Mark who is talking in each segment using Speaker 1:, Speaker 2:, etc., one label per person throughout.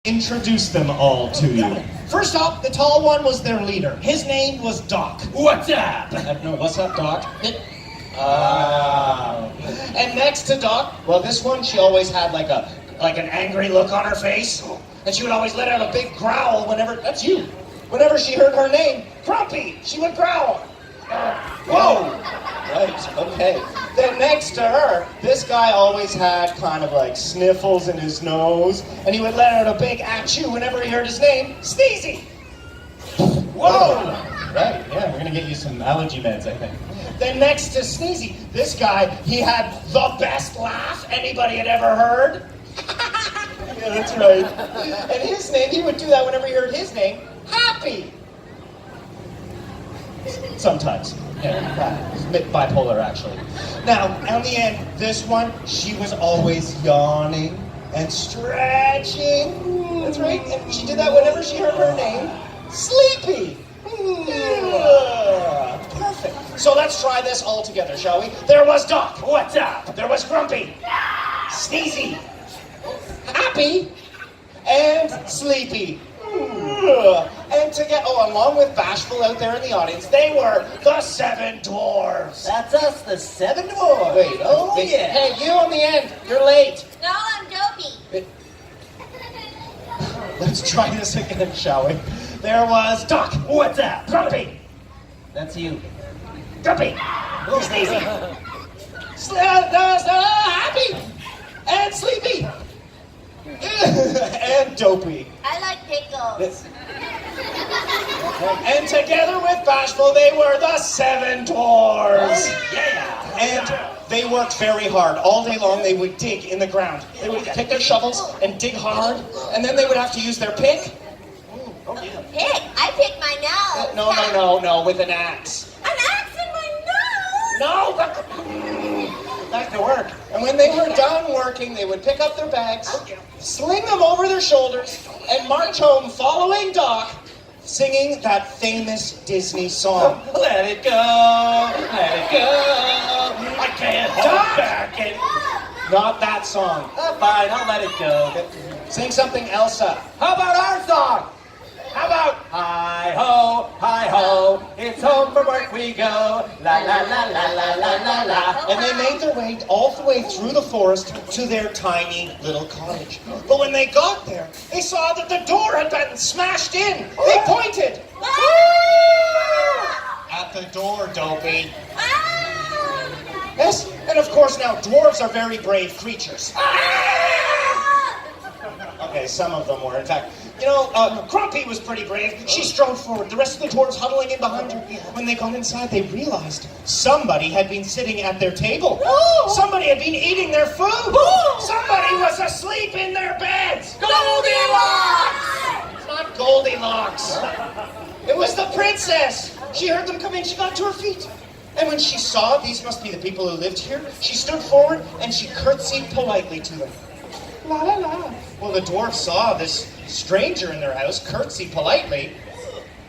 Speaker 1: Introduce them all to you. First up, the tall one was their leader. His name was Doc.
Speaker 2: What's up?
Speaker 1: No, what's up, Doc? And next to Doc, well, this one, she always had like an angry look on her face, and she would always let out a big growl whenever she heard her name, Grumpy, she would growl. Whoa! Right, okay. Then next to her, this guy always had kind of like sniffles in his nose, and he would let out a big achoo whenever he heard his name, Sneezy. Whoa! Right, yeah, we're gonna get you some allergy meds, I think. Then next to Sneezy, this guy, he had the best laugh anybody had ever heard. Yeah, that's right. And his name, he would do that whenever he heard his name, Happy. Sometimes. Yeah, he's a bit bipolar, actually. Now, on the end, this one, she was always yawning and stretching. That's right. And she did that whenever she heard her name, Sleepy. Yeah. Perfect. So let's try this all together, shall we? There was Doc. What's up? There was Grumpy. Sneezy. Happy. And Sleepy. And along with Bashful out there in the audience, they were the 7 Dwarfs.
Speaker 2: That's us, the 7 Dwarfs.
Speaker 1: Wait,
Speaker 2: yeah.
Speaker 1: Hey, you on the end, you're late.
Speaker 3: No, I'm dopey.
Speaker 1: Let's try this again, shall we? There was Doc. What's up? Grumpy.
Speaker 2: That's you.
Speaker 1: Grumpy. Sneezy. Happy. And Sleepy. And Dopey.
Speaker 3: I like pickles.
Speaker 1: And together with Bashful, they were the 7 Dwarfs.
Speaker 2: Yeah.
Speaker 1: And they worked very hard. All day long, they would dig in the ground. They would pick their shovels and dig hard, and then they would have to use their pick.
Speaker 3: Pick? I pick my nose.
Speaker 1: No, with an axe.
Speaker 3: An axe in my nose?
Speaker 1: No, back to work. And when they were done working, they would pick up their bags, sling them over their shoulders, and march home following Doc, singing that famous Disney song.
Speaker 2: Let it go, let it go. I can't hold back it.
Speaker 1: Not that song.
Speaker 2: Fine, I'll let it go.
Speaker 1: Sing something else up.
Speaker 2: How about our song? How about hi ho, it's home from work we go, la la la la la la la la.
Speaker 1: And they made their way all the way through the forest to their tiny little cottage. But when they got there, they saw that the door had been smashed in. They pointed. At the door, Dopey. Yes, and of course now dwarves are very brave creatures. Okay, some of them were. In fact, Grumpy was pretty brave. She strode forward, the rest of the dwarves huddling in behind her. When they got inside, they realized somebody had been sitting at their table. Somebody had been eating their food. Somebody was asleep in their beds.
Speaker 3: Goldilocks!
Speaker 1: It's not Goldilocks. It was the princess. She heard them come in. She got to her feet. And when she saw these must be the people who lived here, she stood forward and she curtsied politely to them. La la la. Well, the dwarfs saw this stranger in their house curtsy politely.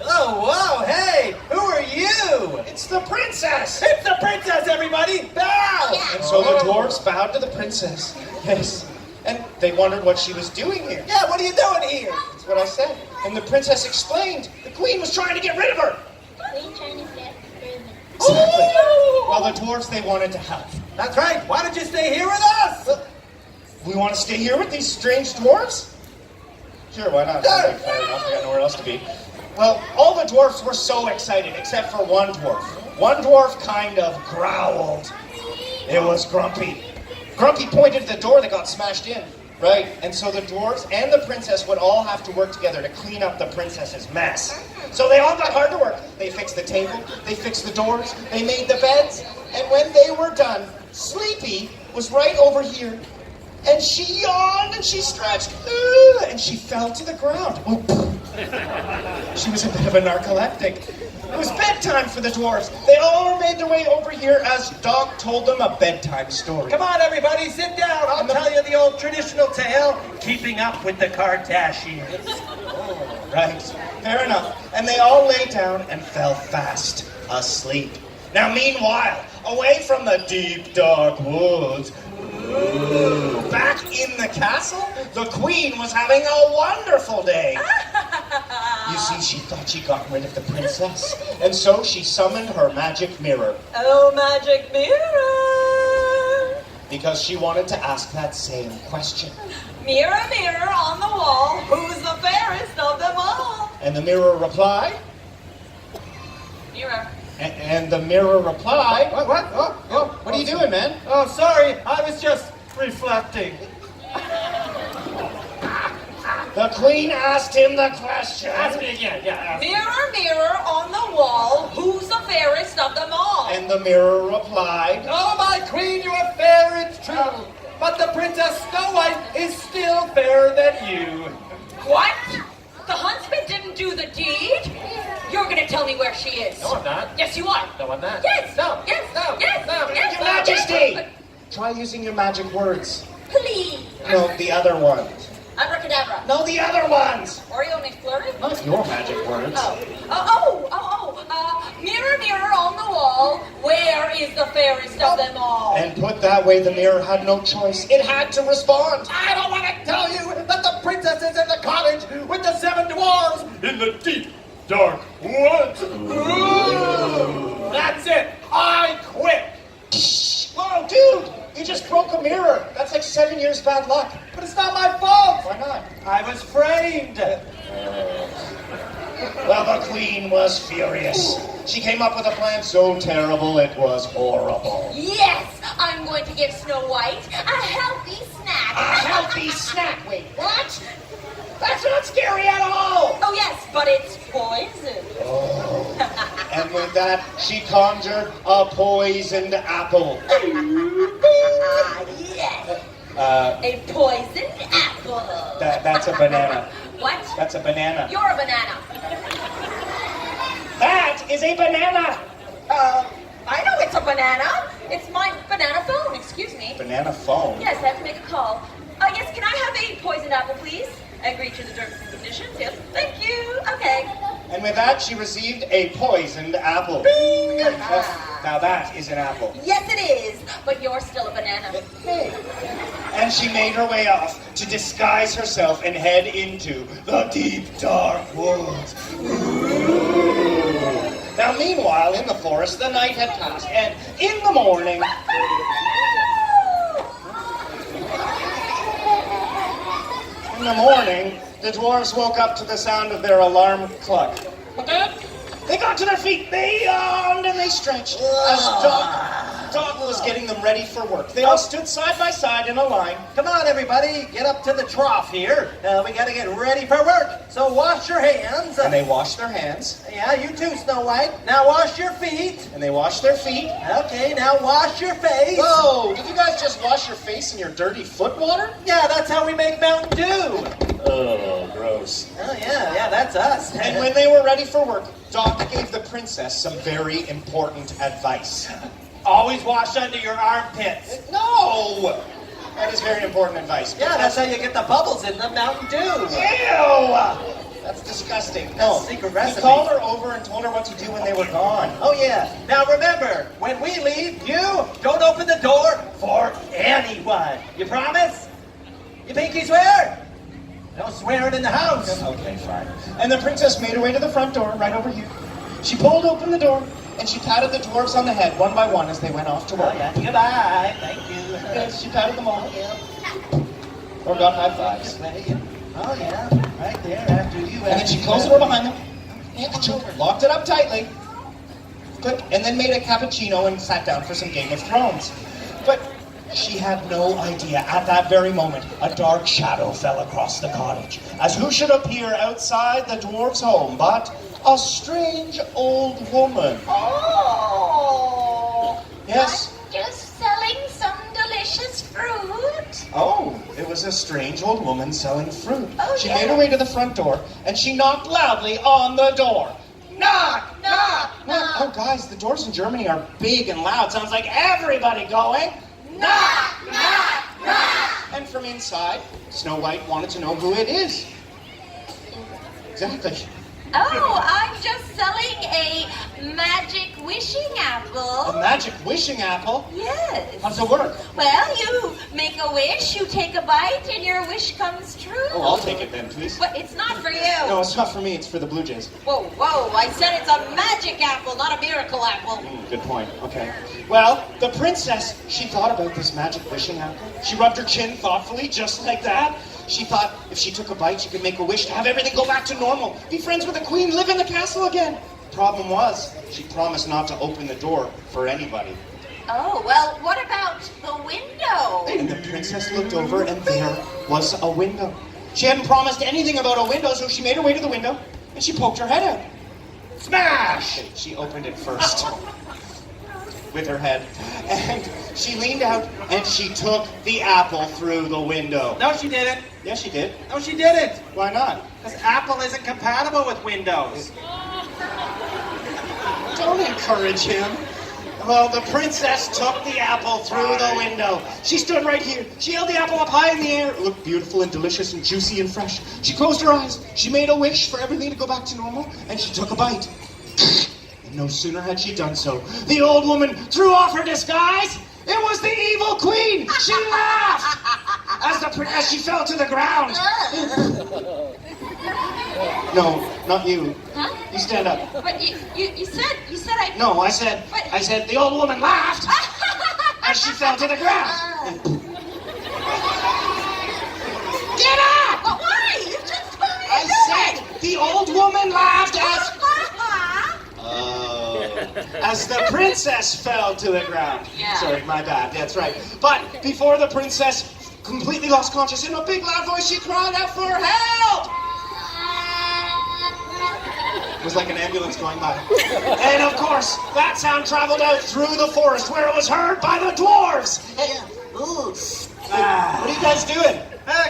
Speaker 2: Oh, whoa, hey, who are you?
Speaker 1: It's the princess!
Speaker 2: It's the princess, everybody! Bow!
Speaker 1: And so the dwarfs bowed to the princess. Yes. And they wondered what she was doing here.
Speaker 2: Yeah, what are you doing here?
Speaker 1: That's what I said. And the princess explained the queen was trying to get rid of her.
Speaker 3: Queen trying to get rid of me.
Speaker 1: Exactly. Well, the dwarfs, they wanted to help.
Speaker 2: That's right, why don't you stay here with us?
Speaker 1: We want to stay here with these strange dwarfs? Sure, why not? Fair enough, we got nowhere else to be. Well, all the dwarfs were so excited, except for one dwarf. One dwarf kind of growled. It was Grumpy. Grumpy pointed at the door that got smashed in. Right, and so the dwarves and the princess would all have to work together to clean up the princess's mess. So they all got hard to work. They fixed the table, they fixed the doors, they made the beds, and when they were done, Sleepy was right over here. And she yawned and she stretched, and she fell to the ground. She was a bit of a narcoleptic. It was bedtime for the dwarves. They all made their way over here as Doc told them a bedtime story.
Speaker 2: Come on, everybody, sit down. I'll tell you the old traditional tale, Keeping Up with the Kardashians.
Speaker 1: Oh, right, fair enough. And they all lay down and fell fast asleep. Now, meanwhile, away from the deep, dark woods, Back in the castle, the queen was having a wonderful day. You see, she thought she got rid of the princess, and so she summoned her magic mirror.
Speaker 3: Oh, magic mirror.
Speaker 1: Because she wanted to ask that same question.
Speaker 3: Mirror, mirror on the wall, who's the fairest of them all?
Speaker 1: And the mirror replied,
Speaker 3: Mirror.
Speaker 1: and the mirror replied, What? What are you doing, man?
Speaker 2: Oh, sorry, I was just reflecting.
Speaker 1: The queen asked him the question.
Speaker 2: Ask me again, yeah.
Speaker 3: Mirror, mirror on the wall, who's the fairest of them all?
Speaker 1: And the mirror replied,
Speaker 2: Oh, my queen, you are fair, it's true. But the Princess Snow White is still fairer than you.
Speaker 3: What? The huntsman didn't do the deed? You're gonna tell me where she is.
Speaker 2: No, I'm not.
Speaker 3: Yes, you are.
Speaker 2: No, I'm not.
Speaker 3: Yes.
Speaker 2: No.
Speaker 3: Yes.
Speaker 2: No.
Speaker 3: Yes.
Speaker 2: No.
Speaker 3: Yes.
Speaker 1: Your Majesty! Try using your magic words.
Speaker 3: Please.
Speaker 1: No, the other ones.
Speaker 3: Abracadabra.
Speaker 1: No, the other ones.
Speaker 3: Oreo McFlurry.
Speaker 1: Not your magic words.
Speaker 3: Mirror, mirror on the wall, where is the fairest of them all?
Speaker 1: And put that way, the mirror had no choice. It had to respond.
Speaker 2: I don't want to tell you that the princess is in the cottage with the 7 dwarves in the deep, dark woods. Ooh. That's it. I quit.
Speaker 1: Whoa, dude! You just broke a mirror. That's like 7 years bad luck.
Speaker 2: But it's not my fault.
Speaker 1: Why not?
Speaker 2: I was framed.
Speaker 1: Well, the queen was furious. She came up with a plan so terrible it was horrible.
Speaker 3: Yes, I'm going to give Snow White a healthy snack.
Speaker 1: A healthy snack. Wait, what? That's not scary at all.
Speaker 3: Oh yes, but it's poison.
Speaker 1: And with that, she conjured a poisoned apple.
Speaker 3: Yes, a poisoned apple.
Speaker 1: That's a banana.
Speaker 3: What?
Speaker 1: That's a banana.
Speaker 3: You're a banana.
Speaker 1: That is a banana.
Speaker 3: I know it's a banana. It's my banana phone, excuse me.
Speaker 1: Banana phone?
Speaker 3: Yes, I have to make a call. Yes, can I have a poisoned apple, please? I agree to the terms and conditions. Yes, thank you. Okay.
Speaker 1: And with that, she received a poisoned apple.
Speaker 3: Bing!
Speaker 1: Now that is an apple.
Speaker 3: Yes, it is, but you're still a banana.
Speaker 1: And she made her way off to disguise herself and head into the deep, dark woods. Now, meanwhile, in the forest, the night had passed, and in the morning... In the morning, the dwarves woke up to the sound of their alarm clock. They got to their feet, they yawned and they stretched as Doc was getting them ready for work. They all stood side by side in a line.
Speaker 2: Come on, everybody, get up to the trough here. We gotta get ready for work. So wash your hands.
Speaker 1: And they washed their hands.
Speaker 2: Yeah, you too, Snow White. Now wash your feet.
Speaker 1: And they washed their feet.
Speaker 2: Okay, now wash your face.
Speaker 1: Whoa, did you guys just wash your face in your dirty foot water?
Speaker 2: Yeah, that's how we make Mountain Dew.
Speaker 1: Oh, gross.
Speaker 2: Oh, yeah, that's us.
Speaker 1: And when they were ready for work, Doc gave the princess some very important advice.
Speaker 2: Always wash under your armpits.
Speaker 1: No! That is very important advice.
Speaker 2: Yeah, that's how you get the bubbles in the Mountain Dew.
Speaker 1: Ew! That's disgusting. No,
Speaker 2: secret recipe.
Speaker 1: He called her over and told her what to do when they were gone.
Speaker 2: Oh, yeah. Now remember, when we leave, you don't open the door for anyone. You promise? You pinky swear? No swearing in the house.
Speaker 1: Okay, fine. And the princess made her way to the front door, right over here. She pulled open the door, and she patted the dwarves on the head, one by one, as they went off to work.
Speaker 2: Oh, yeah. Goodbye. Thank you.
Speaker 1: Yes, she patted them all.
Speaker 2: Yeah.
Speaker 1: Or got high fives.
Speaker 2: Oh, yeah. Right there after you.
Speaker 1: And then she closed the door behind them, and she locked it up tightly. Click, and then made a cappuccino and sat down for some Game of Thrones. But she had no idea, at that very moment, a dark shadow fell across the cottage, as who should appear outside the dwarf's home but a strange old woman.
Speaker 3: Oh.
Speaker 1: Yes.
Speaker 3: I'm just selling some delicious fruit.
Speaker 1: Oh, it was a strange old woman selling fruit.
Speaker 3: Oh,
Speaker 1: She
Speaker 3: yeah.
Speaker 1: made her way to the front door, and she knocked loudly on the door. Knock!
Speaker 3: Knock, knock.
Speaker 1: Oh, guys, the doors in Germany are big and loud. Sounds like everybody going.
Speaker 3: Knock, knock, knock.
Speaker 1: And from inside, Snow White wanted to know who it is. Exactly.
Speaker 3: Oh, I'm just selling a magic wishing apple.
Speaker 1: A magic wishing apple?
Speaker 3: Yes.
Speaker 1: How does it work?
Speaker 3: Well, you make a wish, you take a bite, and your wish comes true.
Speaker 1: Oh, I'll take it then, please.
Speaker 3: But it's not for you.
Speaker 1: No, it's not for me. It's for the Blue Jays.
Speaker 3: Whoa, I said it's a magic apple, not a miracle apple.
Speaker 1: Good point. Okay. Well, the princess, she thought about this magic wishing apple. She rubbed her chin thoughtfully, just like that. She thought if she took a bite, she could make a wish to have everything go back to normal. Be friends with the queen, live in the castle again. Problem was, she promised not to open the door for anybody.
Speaker 3: Oh, well, what about the window?
Speaker 1: And the princess looked over, and there was a window. She hadn't promised anything about a window, so she made her way to the window, and she poked her head out.
Speaker 2: Smash!
Speaker 1: Okay, she opened it first with her head, and she leaned out, and she took the apple through the window.
Speaker 2: No, she didn't.
Speaker 1: Yes, she did.
Speaker 2: No, she didn't.
Speaker 1: Why not?
Speaker 2: Because Apple isn't compatible with Windows.
Speaker 1: Don't encourage him. Well, the princess took the apple through the window. She stood right here. She held the apple up high in the air. It looked beautiful and delicious and juicy and fresh. She closed her eyes. She made a wish for everything to go back to normal, and she took a bite. And no sooner had she done so, the old woman threw off her disguise. It was the evil queen. She laughed as she fell to the ground. No, not you.
Speaker 3: Huh?
Speaker 1: You stand up.
Speaker 3: But you said I...
Speaker 1: No, I said the old woman laughed as she fell to the ground. Get up!
Speaker 3: But why? You just told me to
Speaker 1: I said the old woman laughed as the princess fell to the ground.
Speaker 3: Yeah.
Speaker 1: Sorry, my bad. That's right. But before the princess completely lost consciousness, in a big loud voice, she cried out for help. It was like an ambulance going by. And of course, that sound traveled out through the forest where it was heard by the dwarves. What are you guys doing?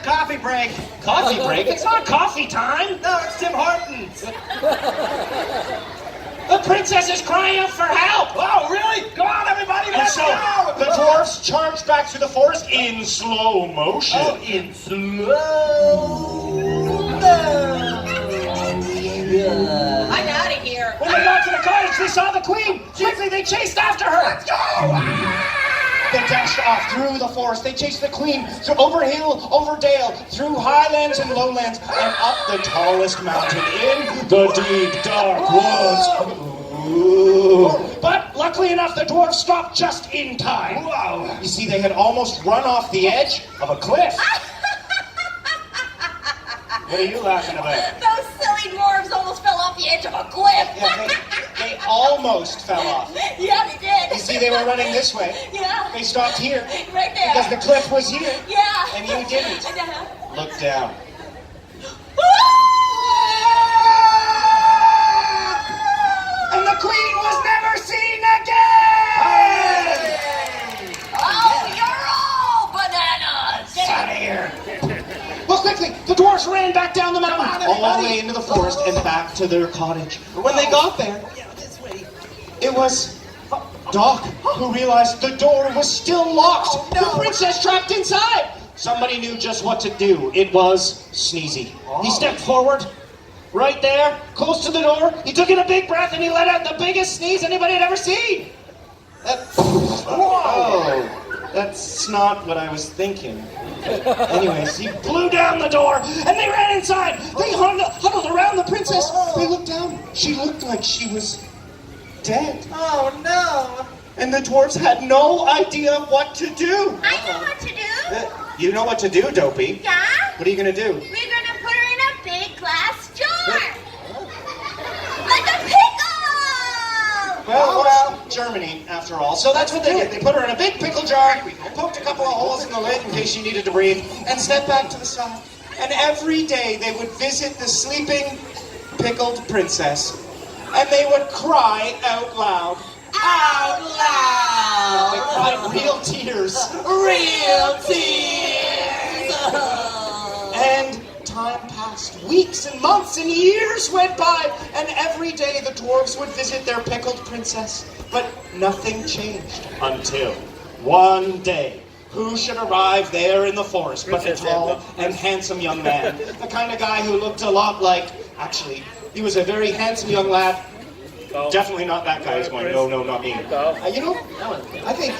Speaker 2: Coffee break.
Speaker 1: Coffee break? It's not coffee time.
Speaker 2: No, it's Tim Hortons.
Speaker 1: The princess is crying out for help.
Speaker 2: Oh, really? Come on, everybody,
Speaker 1: And
Speaker 2: let's
Speaker 1: so
Speaker 2: go.
Speaker 1: the dwarves charged back through the forest in slow motion.
Speaker 2: Oh, in slow.
Speaker 3: I'm out of here.
Speaker 1: When they got to the cottage, they saw the queen. Quickly, they chased after her.
Speaker 2: Let's go.
Speaker 1: They dashed off through the forest. They chased the queen through over hill, over dale, through highlands and lowlands, and up the tallest mountain in the deep, dark woods. Ooh. But luckily enough, the dwarves stopped just in time.
Speaker 2: Wow.
Speaker 1: You see, they had almost run off the edge of a cliff. What are you laughing about?
Speaker 3: Those silly dwarves almost fell off the edge of a cliff.
Speaker 1: Yeah, they almost fell off.
Speaker 3: Yeah, they did.
Speaker 1: You see, they were running this way.
Speaker 3: Yeah.
Speaker 1: They stopped here.
Speaker 3: Right there.
Speaker 1: Because the cliff was here.
Speaker 3: Yeah.
Speaker 1: And you didn't. Look down. And the queen was never seen again!
Speaker 3: Oh, you're all bananas.
Speaker 1: Get out of here! Well, quickly, the dwarves ran back down the mountain, all the way into the forest and back to their cottage. When they got there, it was Doc who realized the door was still locked. The princess trapped inside. Somebody knew just what to do. It was Sneezy. He stepped forward, right there, close to the door. He took in a big breath and he let out the biggest sneeze anybody had ever seen. That's not what I was thinking. Anyways, he blew down the door and they ran inside. They huddled around the princess. They looked down. She looked like she was dead.
Speaker 2: Oh, no.
Speaker 1: And the dwarves had no idea what to do.
Speaker 3: I know what to do.
Speaker 1: You know what to do, Dopey.
Speaker 3: Yeah?
Speaker 1: What are you gonna do?
Speaker 3: We're gonna put her in a big glass jar. Like a pickle!
Speaker 1: Well, Germany, after all. So that's what they did. They put her in a big pickle jar, poked a couple of holes in the lid in case she needed to breathe, and stepped back to the side. And every day they would visit the sleeping, pickled princess, and they would cry out loud. Out loud! They cried real tears.
Speaker 3: Real tears!
Speaker 1: And time passed. Weeks and months and years went by, and every day the dwarves would visit their pickled princess. But nothing changed until one day. Who should arrive there in the forest but a tall and handsome young man? The kind of guy who looked a lot like, actually, He was a very handsome young lad. Definitely not that guy. He's going, no, not me. You know, I think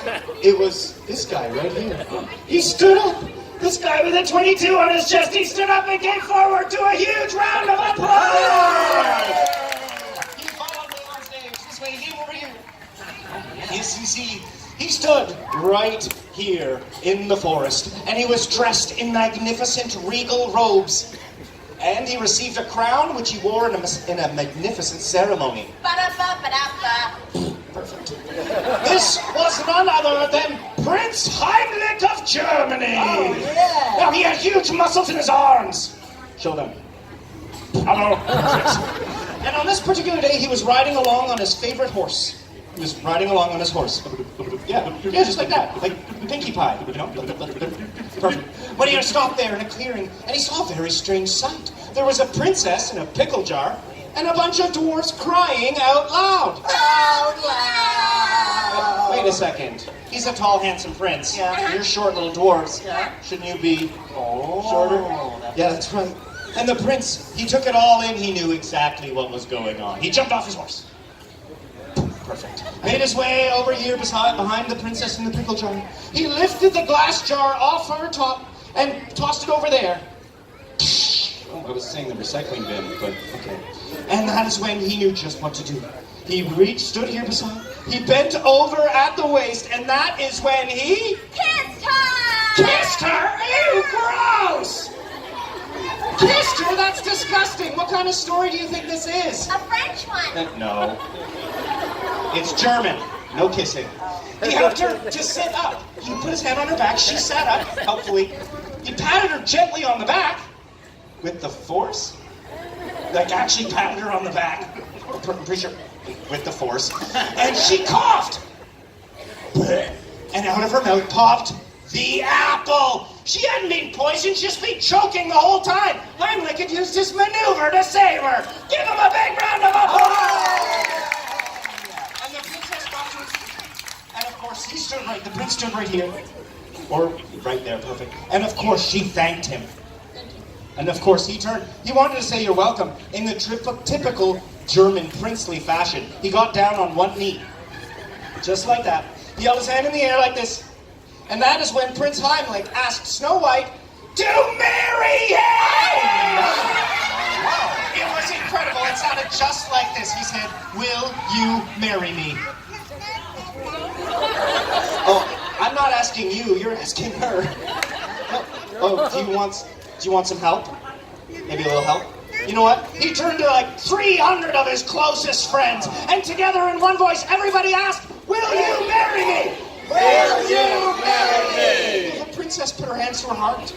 Speaker 1: it was this guy right here. He stood up. This guy with a 22 on his chest, he stood up and came forward to a huge round of applause. He followed me on stage. This way, he over here. Yes, you see, he stood right here in the forest, and he was dressed in magnificent regal robes. And he received a crown, which he wore in a magnificent ceremony.
Speaker 3: Ba-da-ba-ba-da-ba.
Speaker 1: Perfect. This was none other than Prince Heinrich of Germany.
Speaker 2: Oh, yeah.
Speaker 1: Now, he had huge muscles in his arms. Show them. Hello. Perfect. And on this particular day, he was riding along on his favorite horse. He was riding along on his horse. Yeah, just like that. Like Pinkie Pie, you know? Perfect. When he stopped there in a clearing, and he saw a very strange sight. There was a princess in a pickle jar, and a bunch of dwarves crying out loud.
Speaker 3: Out loud.
Speaker 1: Wait a second. He's a tall, handsome prince.
Speaker 2: Yeah.
Speaker 1: You're short little dwarves.
Speaker 2: Yeah.
Speaker 1: Shouldn't you be
Speaker 2: Shorter?
Speaker 1: Yeah, that's right. And the prince, he took it all in. He knew exactly what was going on. He jumped off his horse. Perfect. Made his way over here behind the princess in the pickle jar. He lifted the glass jar off her top and tossed it over there. Oh, I was saying the recycling bin, but okay. And that is when he knew just what to do. He stood here beside, he bent over at the waist, and that is when he...
Speaker 3: Kissed her.
Speaker 1: Kissed her? Ew, gross! Kissed her? That's disgusting. What kind of story do you think this is?
Speaker 3: A French one.
Speaker 1: No. It's German. No kissing. He helped her to sit up. He put his hand on her back. She sat up, helpfully. He patted her gently on the back with the force. Like, actually patted her on the back. I'm pretty sure with the force. And she coughed. And out of her mouth popped the apple. She hadn't been poisoned, she's been choking the whole time. Heinrich had used his maneuver to save her. Give him a big round of applause. And the princess got to his feet. And of course, the prince stood right here. Or right there, perfect. And of course, she thanked him. And of course, he wanted to say you're welcome in the typical German princely fashion. He got down on one knee. Just like that. He held his hand in the air like this. And that is when Prince Heinrich asked Snow White to marry him! It was incredible. It sounded just like this. He said, "Will you marry me?" Oh, I'm not asking you. You're asking her. Oh, do you want some help? Maybe a little help? You know what? He turned to like 300 of his closest friends, and together in one voice, everybody asked, "Will you marry me?"
Speaker 2: Will you marry me?
Speaker 1: The princess put her hands to her heart.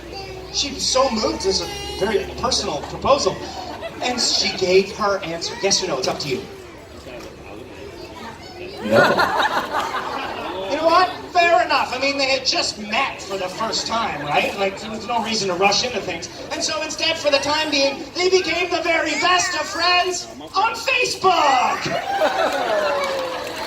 Speaker 1: She was so moved. This is a very personal proposal. And she gave her answer. Yes or no? It's up to you. No. You know what? Fair enough. I mean, they had just met for the first time, right? Like, there was no reason to rush into things. And so instead, for the time being, they became the very best of friends on Facebook.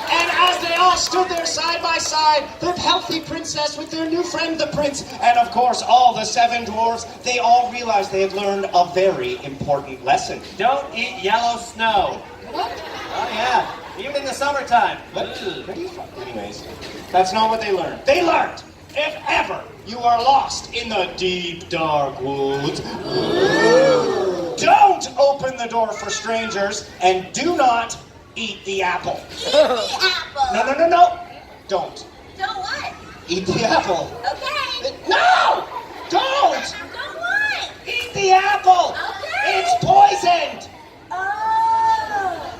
Speaker 1: And as they all stood there side by side, the healthy princess with their new friend, the prince, and of course all the 7 dwarves, they all realized they had learned a very important lesson.
Speaker 2: Don't eat yellow snow.
Speaker 1: What?
Speaker 2: Oh, yeah. Even in the summertime.
Speaker 1: Anyways, that's not what they learned. They learned, if ever you are lost in the deep, dark woods, don't open the door for strangers, and do not eat the apple.
Speaker 3: Eat the apple.
Speaker 1: No. Don't.
Speaker 3: Don't what?
Speaker 1: Eat the apple.
Speaker 3: Okay.
Speaker 1: No! Don't!
Speaker 3: Don't what?
Speaker 1: Eat the apple!
Speaker 3: Okay.
Speaker 1: It's poisoned!
Speaker 3: Oh.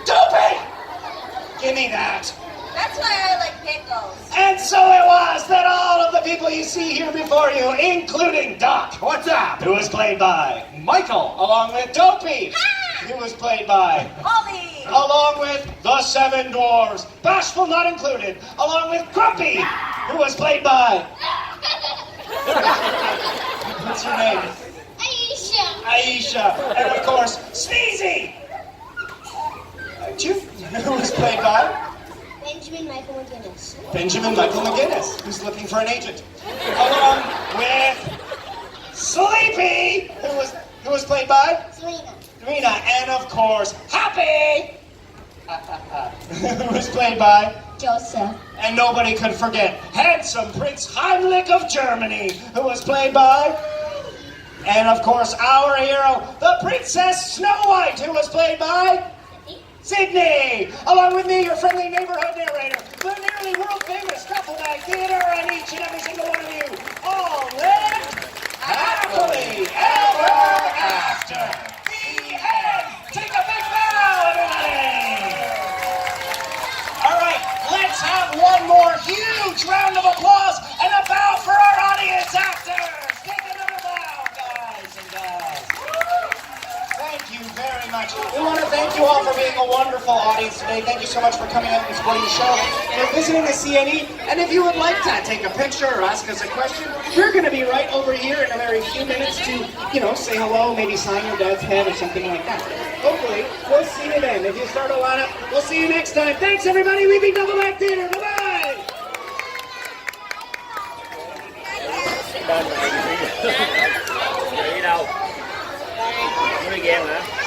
Speaker 1: Dopey! Give me that.
Speaker 3: That's why I like pickles.
Speaker 1: And so it was that all of the people you see here before you, including Doc,
Speaker 2: What's up?
Speaker 1: who was played by
Speaker 2: Michael.
Speaker 1: along with Dopey,
Speaker 3: Ha!
Speaker 1: who was played by,
Speaker 3: Holly.
Speaker 1: along with the 7 dwarves, Bashful not included, along with Grumpy, who was played by... What's your name? Aisha. And of course, Sneezy, who was played by...
Speaker 4: Benjamin Michael McGinnis.
Speaker 1: Benjamin Michael McGinnis, who's looking for an agent. Along with Sleepy, who was played by...
Speaker 4: Selena.
Speaker 1: Rena, and of course, Happy! Who was played by?
Speaker 4: Joseph.
Speaker 1: And nobody could forget handsome Prince Heinrich of Germany, who was played by? And of course, our hero, the Princess Snow White, who was played by? Sydney! Along with me, your friendly neighborhood narrator, the nearly world-famous Duffel Bag Theater, and each and every single one of you, all lived happily ever after. The end! Take a big bow, everybody! All right, let's have one more huge round of applause and a bow for our audience actors! Take another bow, guys and gals. Thank you very much. We want to thank you all for being a wonderful audience today. Thank you so much for coming out and supporting the show. For visiting the CNE, and if you would like to take a picture or ask us a question, we're going to be right over here in a very few minutes to, say hello, maybe sign your dad's head or something like that. Hopefully, we'll see you then. If you start a lineup, we'll see you next time. Thanks, everybody. We've been Duffel Bag Theater. Bye-bye.
Speaker 5: Đi đâu? Đi ghen hả?